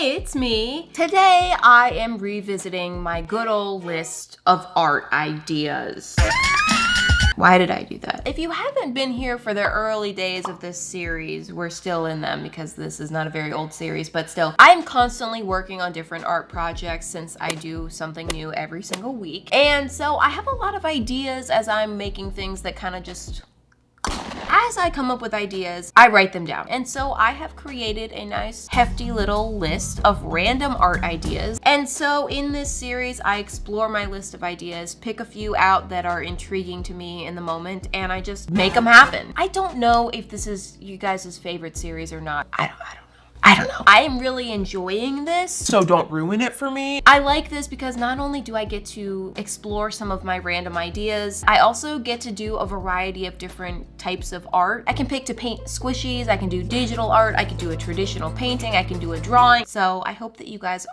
it's me. Today I am revisiting my good old list of art ideas. Why did I do that? If you haven't been here for the early days of this series, we're still in them because this is not a very old series, but still, I'm constantly working on different art projects since I do something new every single week. And so I have a lot of ideas as I'm making things that kind of just... As I come up with ideas, I write them down. And so I have created a nice hefty little list of random art ideas. And so in this series, I explore my list of ideas, pick a few out that are intriguing to me in the moment, and I just make them happen. I don't know if this is you guys' favorite series or not. I don't know. I am really enjoying this. So don't ruin it for me. I like this because not only do I get to explore some of my random ideas, I also get to do a variety of different types of art. I can pick to paint squishies, I can do digital art, I can do a traditional painting, I can do a drawing. So I hope that you guys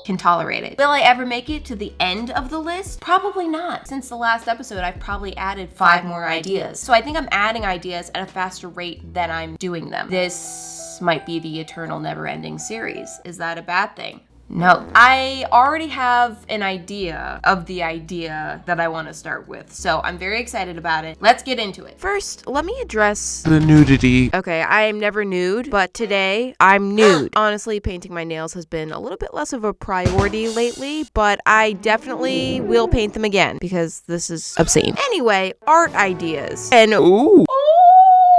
can tolerate it. Will I ever make it to the end of the list? Probably not. Since the last episode, I've probably added 5 more ideas. So I think I'm adding ideas at a faster rate than I'm doing them. This might be the eternal never-ending series. Is that a bad thing? No. I already have an idea of the idea that I want to start with, so I'm very excited about it. Let's get into it. First, let me address the nudity. Okay, I am never nude, but today I'm nude. Honestly, painting my nails has been a little bit less of a priority lately, but I definitely will paint them again because this is obscene. Anyway, art ideas. And ooh.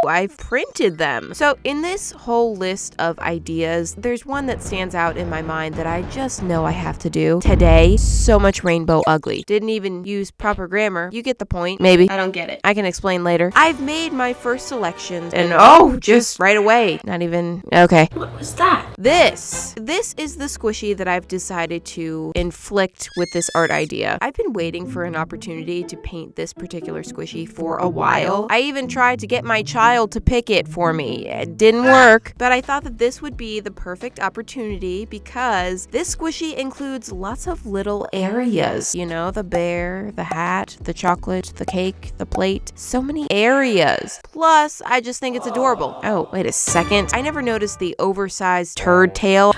I've printed them. So in this whole list of ideas, there's one that stands out in my mind that I just know I have to do today. So much rainbow ugly. Didn't even use proper grammar. You get the point. Maybe. I don't get it. I can explain later. I've made my first selections and just right away. Not even, okay. What was that? This is the squishy that I've decided to inflict with this art idea. I've been waiting for an opportunity to paint this particular squishy for a while. I even tried to get my child to pick it for me. It didn't work, but I thought that this would be the perfect opportunity because this squishy includes lots of little areas. You know, the bear, the hat, the chocolate, the cake, the plate. So many areas. Plus, I just think it's adorable. Oh, wait a second. I never noticed the oversized turd tail.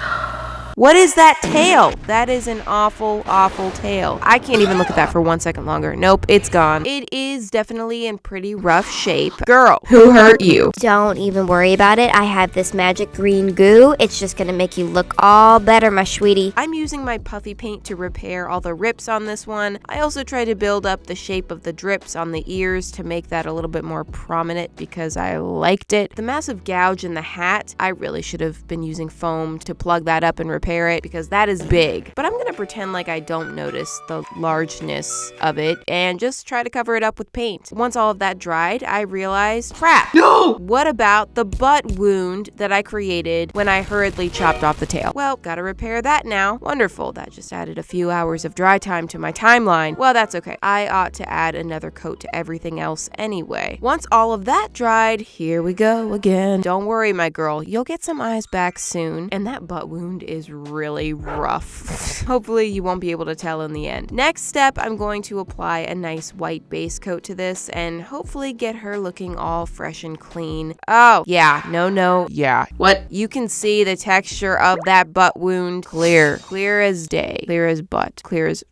What is that tail? That is an awful, awful tail. I can't even look at that for 1 second longer. Nope, it's gone. It is definitely in pretty rough shape. Girl, who hurt you? Don't even worry about it. I have this magic green goo. It's just gonna make you look all better, my sweetie. I'm using my puffy paint to repair all the rips on this one. I also try to build up the shape of the drips on the ears to make that a little bit more prominent because I liked it. The massive gouge in the hat, I really should have been using foam to plug that up and repair it because that is big. But I'm gonna pretend like I don't notice the largeness of it and just try to cover it up with paint. Once all of that dried, I realized, crap! No! What about the butt wound that I created when I hurriedly chopped off the tail? Well, gotta repair that now. Wonderful. That just added a few hours of dry time to my timeline. Well, that's okay. I ought to add another coat to everything else anyway. Once all of that dried, here we go again. Don't worry, my girl. You'll get some eyes back soon. And that butt wound is really rough. Hopefully you won't be able to tell in the end. Next step, I'm going to apply a nice white base coat to this and hopefully get her looking all fresh and clean. Oh, yeah, no. Yeah. What? You can see the texture of that butt wound. Clear as day. Clear as butt. Clear as...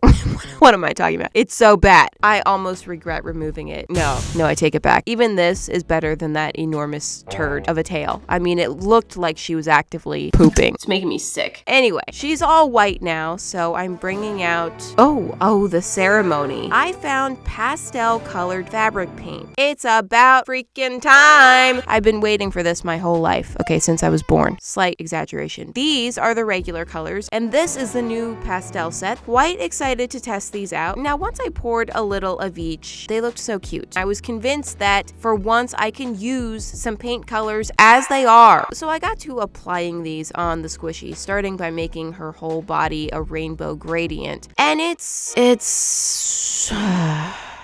What am I talking about? It's so bad. I almost regret removing it. No, I take it back. Even this is better than that enormous turd of a tail. I mean, it looked like she was actively pooping. It's making me sick. Anyway, she's all white now, so I'm bringing out... Oh, the ceremony. I found pastel colored fabric paint. It's about freaking time. I've been waiting for this my whole life. Okay, since I was born. Slight exaggeration. These are the regular colors, and this is the new pastel set. Quite excited to test these out. Now, once I poured a little of each, they looked so cute. I was convinced that for once I can use some paint colors as they are. So I got to applying these on the squishy, starting by making her whole body a rainbow gradient. And it's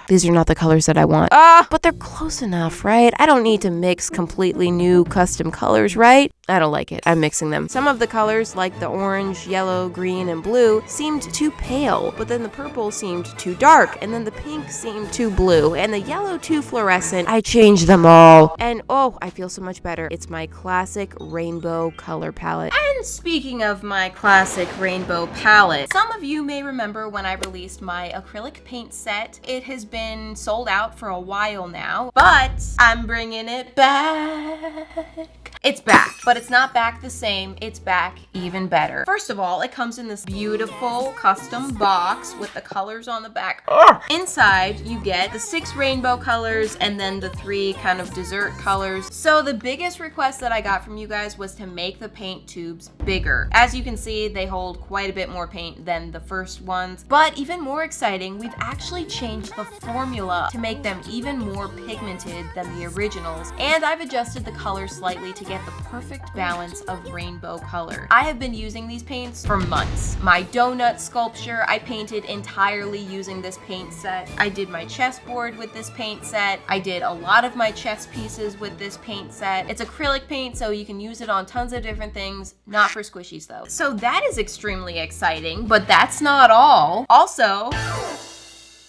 these are not the colors that I want. But they're close enough, right? I don't need to mix completely new custom colors, right? I don't like it. I'm mixing them. Some of the colors, like the orange, yellow, green, and blue, seemed too pale, but then the purple seemed too dark, and then the pink seemed too blue, and the yellow too fluorescent. I changed them all, and oh, I feel so much better. It's my classic rainbow color palette. And speaking of my classic rainbow palette, some of you may remember when I released my acrylic paint set. It has been sold out for a while now, but I'm bringing it back. It's back, but it's not back the same. It's back even better. First of all, it comes in this beautiful custom box with the colors on the back. Inside, you get the 6 rainbow colors and then the 3 kind of dessert colors. So the biggest request that I got from you guys was to make the paint tubes bigger. As you can see, they hold quite a bit more paint than the first ones. But even more exciting, we've actually changed the formula to make them even more pigmented than the originals. And I've adjusted the colors slightly to get the perfect balance of rainbow color. I have been using these paints for months. My donut sculpture, I painted entirely using this paint set. I did my chessboard with this paint set. I did a lot of my chess pieces with this paint set. It's acrylic paint, so you can use it on tons of different things, not for squishies though. So that is extremely exciting, but that's not all. Also,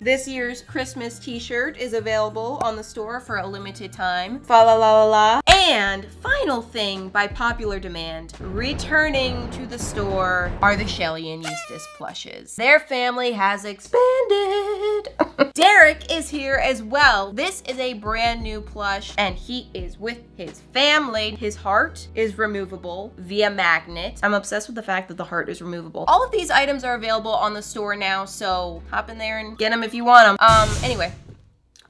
this year's Christmas t-shirt is available on the store for a limited time. Fa la la la la. And final thing, by popular demand, returning to the store are the Shelly and Eustace plushes. Their family has expanded. Derek is here as well. This is a brand new plush and he is with his family. His heart is removable via magnet. I'm obsessed with the fact that the heart is removable. All of these items are available on the store now, so hop in there and get them if you want them. Anyway.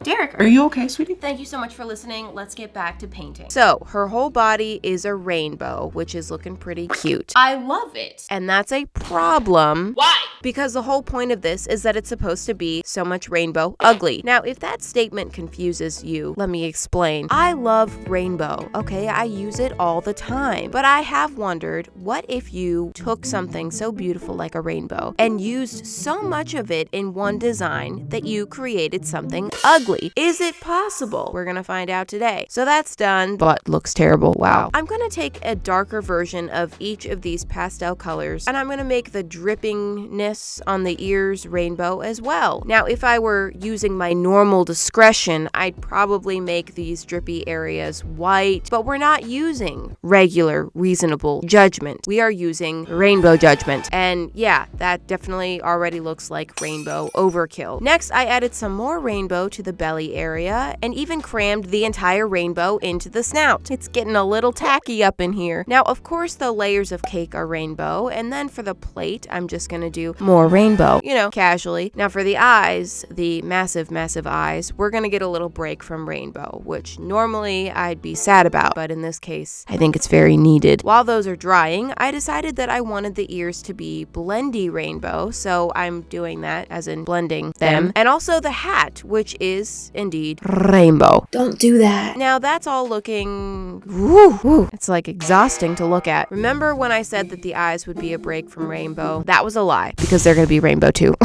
Derek, Are you okay, sweetie? thank you so much for listening. Let's get back to painting. So, her whole body is a rainbow, which is looking pretty cute. I love it. And that's a problem. Why? Because the whole point of this is that it's supposed to be so much rainbow ugly. Now, if that statement confuses you, let me explain. I love rainbow, okay? I use it all the time. But I have wondered, what if you took something so beautiful like a rainbow and used so much of it in one design that you created something ugly? Is it possible? We're gonna find out today. So that's done, but looks terrible. Wow. I'm gonna take a darker version of each of these pastel colors, and I'm gonna make the drippingness on the ears rainbow as well. Now, if I were using my normal discretion, I'd probably make these drippy areas white, but we're not using regular, reasonable judgment. We are using rainbow judgment. And yeah, that definitely already looks like rainbow overkill. Next, I added some more rainbow to the belly area and even crammed the entire rainbow into the snout. It's getting a little tacky up in here. Now, of course, the layers of cake are rainbow, and then for the plate, I'm just gonna do more rainbow, you know, casually. Now for the eyes, the massive, massive eyes, we're gonna get a little break from rainbow, which normally I'd be sad about, but in this case, I think it's very needed. While those are drying, I decided that I wanted the ears to be blendy rainbow, so I'm doing that, as in blending them. And also the hat, which is indeed rainbow. Don't do that. Now that's all looking, woo, it's like exhausting to look at. Remember when I said that the eyes would be a break from rainbow? That was a lie, because they're gonna be rainbow too.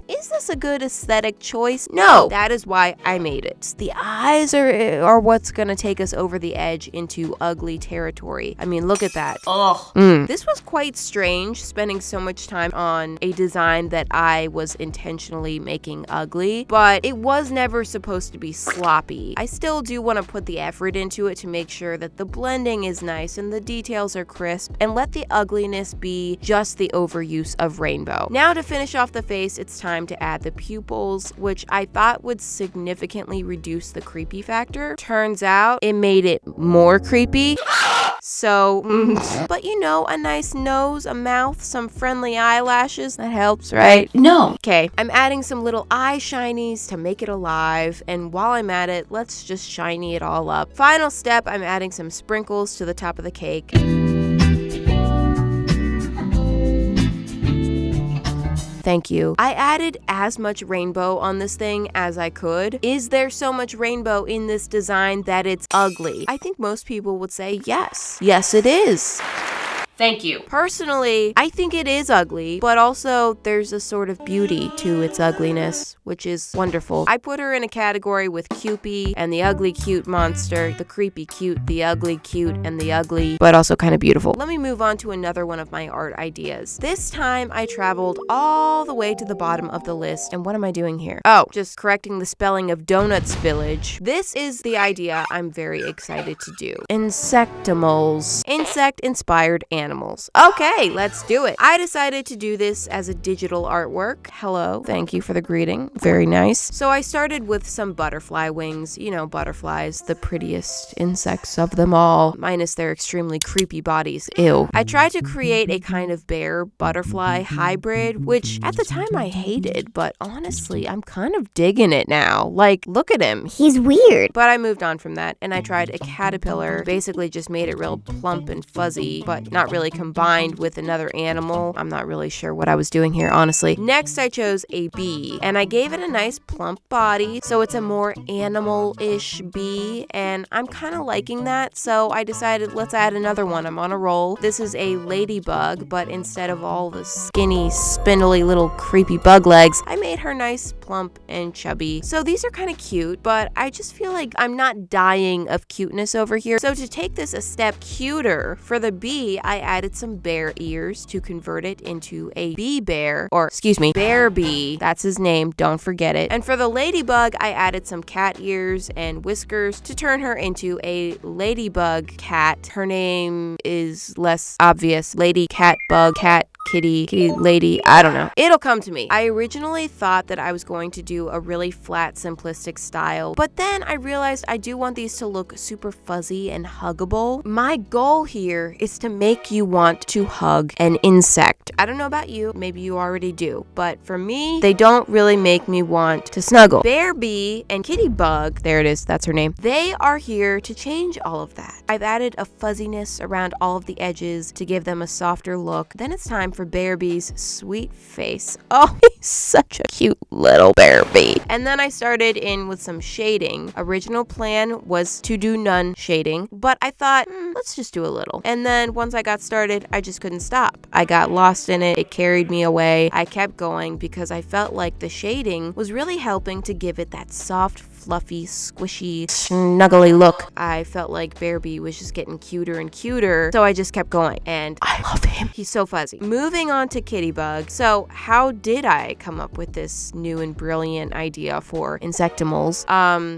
Is this a good aesthetic choice? No, that is why I made it. The eyes are what's gonna take us over the edge into ugly territory. I mean, look at that. Ugh. This was quite strange, spending so much time on a design that I was intentionally making ugly, but it was never supposed to be sloppy. I still do want to put the effort into it to make sure that the blending is nice and the details are crisp, and let the ugliness be just the overuse of rainbow. Now to finish off the face, it's time to add the pupils, which I thought would significantly reduce the creepy factor. Turns out it made it more creepy. So, but you know, a nice nose, a mouth, some friendly eyelashes, that helps, right? No. Okay, I'm adding some little eye shinies to make it alive, and while I'm at it, let's just shiny it all up. Final step, I'm adding some sprinkles to the top of the cake. Thank you. I added as much rainbow on this thing as I could. Is there so much rainbow in this design that it's ugly? I think most people would say yes. Yes, it is. Thank you. Personally, I think it is ugly, but also there's a sort of beauty to its ugliness, which is wonderful. I put her in a category with Cupid and the ugly cute monster, the creepy cute, the ugly cute, and the ugly, but also kind of beautiful. Let me move on to another one of my art ideas. This time I traveled all the way to the bottom of the list, and what am I doing here? Oh, just correcting the spelling of Donuts Village. This is the idea I'm very excited to do. Insectimals. Insect-inspired animals. Okay, let's do it. I decided to do this as a digital artwork. Hello, thank you for the greeting. Very nice. So I started with some butterfly wings. You know, butterflies, the prettiest insects of them all, minus their extremely creepy bodies. Ew. I tried to create a kind of bear butterfly hybrid, which at the time I hated, but honestly, I'm kind of digging it now. Like, look at him. He's weird. But I moved on from that, and I tried a caterpillar. Basically just made it real plump and fuzzy, but not really combined with another animal. I'm not really sure what I was doing here, honestly. Next, I chose a bee, and I gave it a nice plump body, so it's a more animal-ish bee, and I'm kind of liking that, so I decided let's add another one. I'm on a roll. This is a ladybug, but instead of all the skinny, spindly little creepy bug legs, I made her nice, plump, and chubby. So these are kind of cute, but I just feel like I'm not dying of cuteness over here. So to take this a step cuter, for the bee, I added some bear ears to convert it into a bee bear, or excuse me, bear bee. That's his name, don't forget it. And for the ladybug, I added some cat ears and whiskers to turn her into a ladybug cat. Her name is less obvious. Lady cat bug cat kitty lady, I don't know. It'll come to me. I originally thought that I was going to do a really flat, simplistic style, but then I realized I do want these to look super fuzzy and huggable. My goal here is to make you want to hug an insect. I don't know about you, maybe you already do, but for me, they don't really make me want to snuggle. Bear bee and kitty bug, there it is, that's her name, they are here to change all of that. I've added a fuzziness around all of the edges to give them a softer look. Then it's time for Bear Bee's sweet face. Oh, he's such a cute little Bear Bee. And then I started in with some shading. Original plan was to do none shading, but I thought, let's just do a little. And then once I got started, I just couldn't stop. I got lost in it. It carried me away. I kept going because I felt like the shading was really helping to give it that soft, fluffy, squishy, snuggly look. I felt like Bear Bee was just getting cuter and cuter, so I just kept going, and I love him. He's so fuzzy. Moving on to Kitty Bug. So how did I come up with this new and brilliant idea for Insectimals?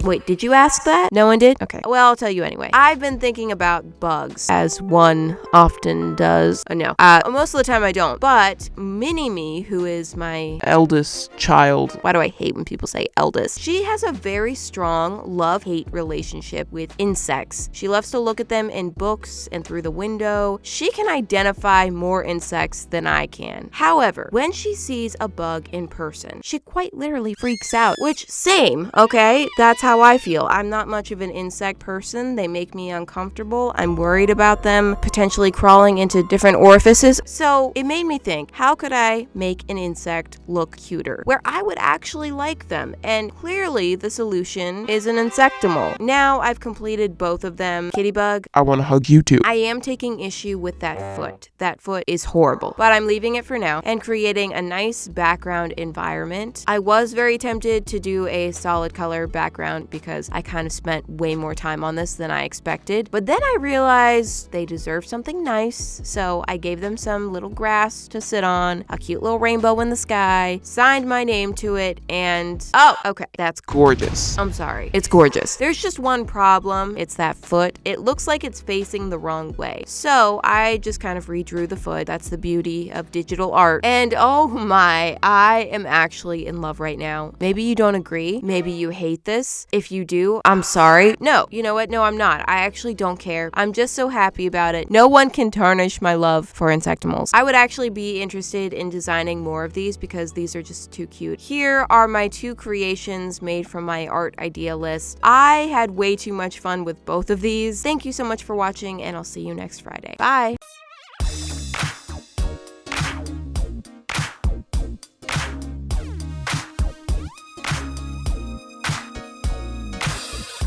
Wait, did you ask that? No one did? Okay. Well, I'll tell you anyway. I've been thinking about bugs, as one often does. No. Most of the time I don't, but Mini-Me, who is my Eldest child. why do I hate when people say eldest? She has a very strong love-hate relationship with insects. She loves to look at them in books and through the window. She can identify more insects than I can. However, when she sees a bug in person, she quite literally freaks out, which same, okay? That's how I feel. I'm not much of an insect person. They make me uncomfortable. I'm worried about them potentially crawling into different orifices. So it made me think, how could I make an insect look cuter where I would actually like them? And clearly the solution is an insectimal. Now I've completed both of them. Kitty Bug, I want to hug you too. I am taking issue with that foot. That foot is horrible, but I'm leaving it for now and creating a nice background environment. I was very tempted to do a solid color background because I kind of spent way more time on this than I expected, but then I realized they deserve something nice, so I gave them some little grass to sit on, a cute little rainbow in the sky, signed my name to it, and oh, okay, that's Gorgeous. I'm sorry. It's gorgeous. There's just one problem. It's that foot. It looks like it's facing the wrong way. So I just kind of redrew the foot. That's the beauty of digital art. And oh my, I am actually in love right now. Maybe you don't agree. Maybe you hate this. If you do, I'm sorry. No, you know what? No, I'm not. I actually don't care. I'm just so happy about it. No one can tarnish my love for Insectimals. I would actually be interested in designing more of these because these are just too cute. Here are my two creations made from my art idea list. I had way too much fun with both of these. Thank you so much for watching, and I'll see you next Friday. Bye!